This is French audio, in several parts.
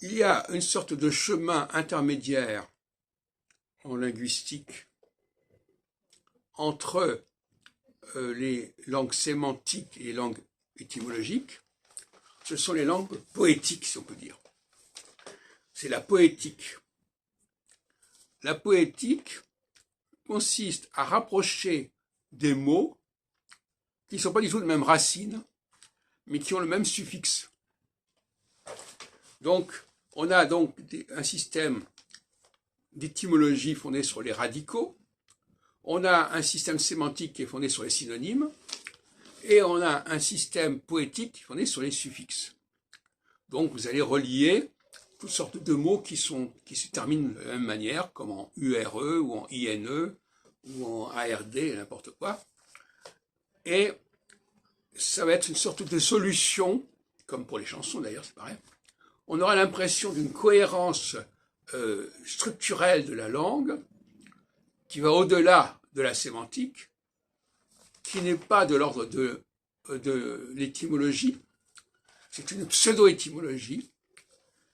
il y a une sorte de chemin intermédiaire en linguistique entre les langues sémantiques et les langues étymologiques. Ce sont les langues poétiques, si on peut dire. C'est la poétique. La poétique consiste à rapprocher des mots qui ne sont pas du tout de même racine, mais qui ont le même suffixe. Donc, on a donc un système d'étymologie fondé sur les radicaux, on a un système sémantique qui est fondé sur les synonymes, et on a un système poétique fondé sur les suffixes. Donc, vous allez relier toutes sortes de mots qui se terminent de la même manière, comme en URE ou en INE ou en ARD, n'importe quoi. Et ça va être une sorte de solution, comme pour les chansons d'ailleurs, c'est pareil. On aura l'impression d'une cohérence structurelle de la langue qui va au-delà de la sémantique, qui n'est pas de l'ordre de l'étymologie, c'est une pseudo-étymologie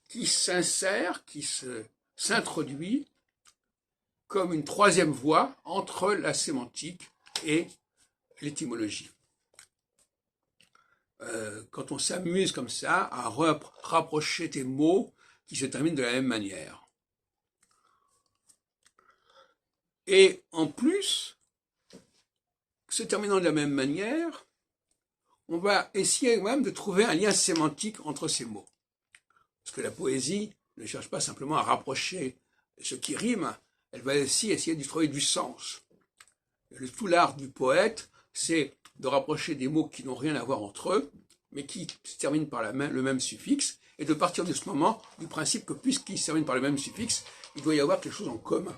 qui s'insère, qui s'introduit comme une troisième voie entre la sémantique et l'étymologie. Quand on s'amuse comme ça à rapprocher des mots qui se terminent de la même manière. Et en plus, se terminant de la même manière, on va essayer même de trouver un lien sémantique entre ces mots. Parce que la poésie ne cherche pas simplement à rapprocher ce qui rime, elle va aussi essayer de trouver du sens. Tout l'art du poète, c'est de rapprocher des mots qui n'ont rien à voir entre eux, mais qui se terminent par le même suffixe, et de partir de ce moment du principe que puisqu'ils se terminent par le même suffixe, il doit y avoir quelque chose en commun.